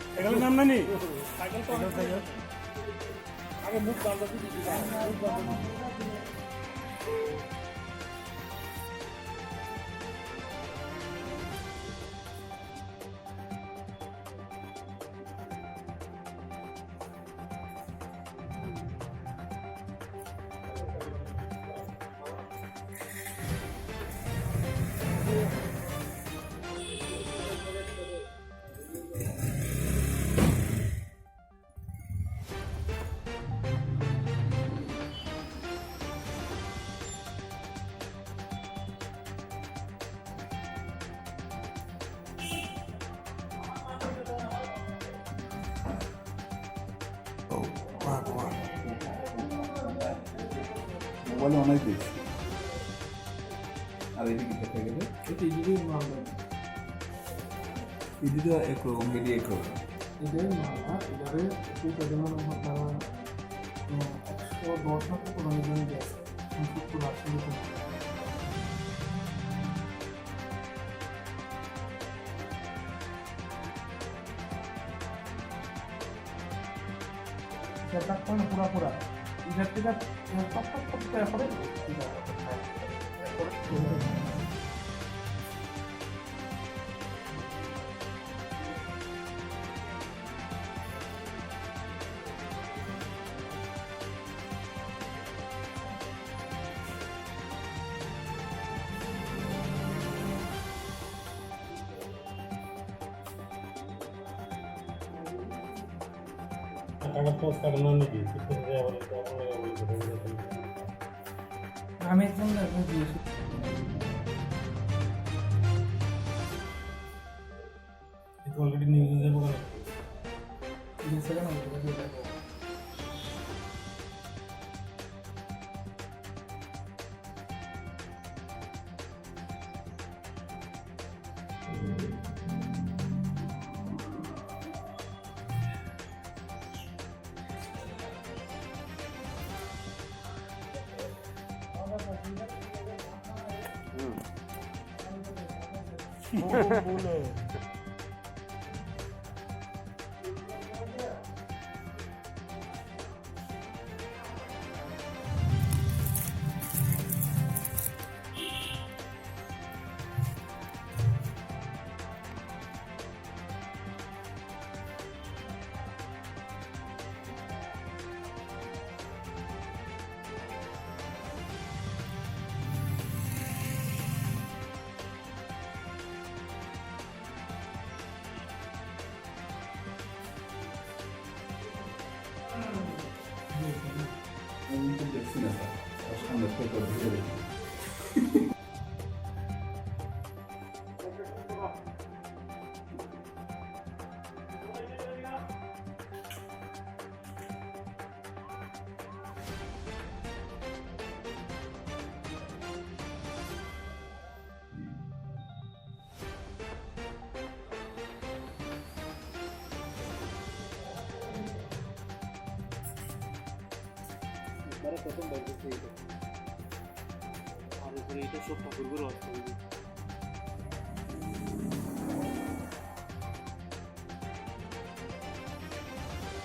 সাইকেলের নাম নানি সাইকেল তো আগে মুখ বাঁধা মোবাইলে অনেক দেখছি আর এদিকে দেখা গেলে 이리도 에코 미리 에코 이게 뭐야? 이거를 이렇게 되면 뭐가 넣어서 넣는 게 সম্পূর্ণ রাখতে হবে সেটা কোন পুরো এটা থেকে টপ করে হবে আমি একদম দিয়েছি অলরেডি নিউজে যাবো বলে দেখছি না স্যার সামনে পেপার ভিজে রেখে প্রথম দেখছি এটা আর উপরে এটা সব ঠাকুরগুলো আছে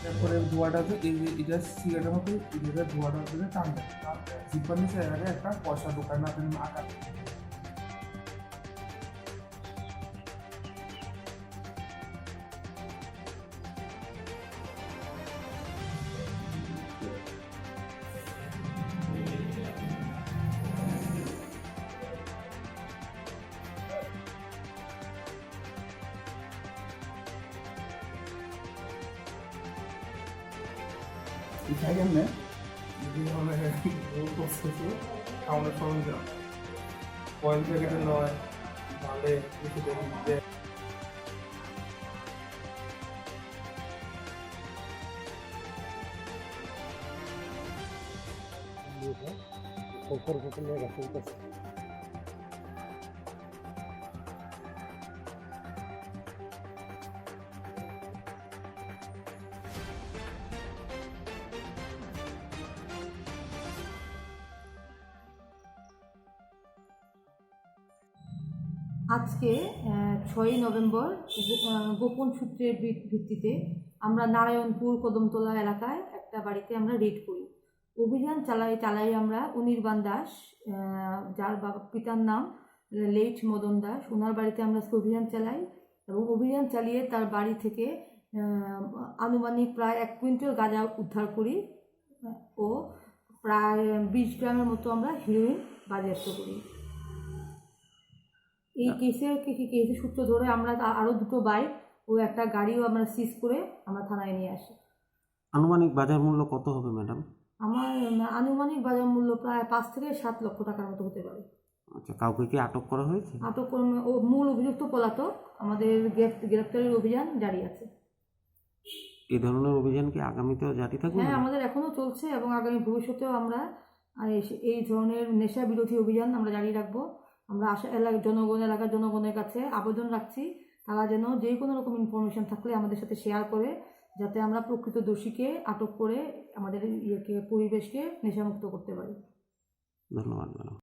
তারপরে ধোয়াটা আছে এই এটা সিগারেটের মতো এটা ধোয়াটা আছে টানবে জিপার নিচে একটা পয়সা দোকান আছে আকার 이타겠네. 이번에 너무 없어서 가운데 서운져. 원색에도 넣어. 말에 이렇게 되는데. আজকে 6ই নভেম্বর গোপন সূত্রের ভিত্তিতে আমরা নারায়ণপুর কদমতলা এলাকায় একটা বাড়িতে আমরা রেড করি। অভিযান চালাই আমরা অনির্বাণ দাস, যার পিতার নাম লেট মদন দাস। ওনার বাড়িতে আমরা অভিযান চালাই এবং অভিযান চালিয়ে তার বাড়ি থেকে আনুমানিক প্রায় 1 কুইন্টাল গাঁজা উদ্ধার করি ও প্রায় 20 গ্রামের মতো আমরা হেরোইন বাজেয়াপ্ত করি। এই কেসের সূত্র ধরে আমরা আরও 2টো বাইক ও একটা গাড়িও আমরা সিজ করে আমরা থানায় নিয়ে আসি। আনুমানিক বাজার মূল্য কত হবে ম্যাডাম? আমার আনুমানিক বাজার মূল্য প্রায় 5 থেকে 7 লক্ষ টাকার মতো হতে পারে। আচ্ছা, কাউকে কি আটক করা হয়েছে? আটক ও মূল অভিযুক্ত পলাতক, আমাদের গ্রেফতারের অভিযান জারি আছে। এই ধরনের অভিযান কি আগামীতেও জারি থাকবে? হ্যাঁ, আমাদের এখনও চলছে এবং আগামী ভবিষ্যতেও আমরা এই ধরনের নেশা বিরোধী অভিযান আমরা জারি রাখবো। আমরা এলাকার জনগণের কাছে আবেদন রাখছি তারা যেন যে কোনো রকম ইনফরমেশন থাকলে আমাদের সাথে শেয়ার করে, যাতে আমরা প্রকৃত দোষীকে আটক করে আমাদের পরিবেশকে নেশামুক্ত করতে পারি। ধন্যবাদ ম্যাডাম।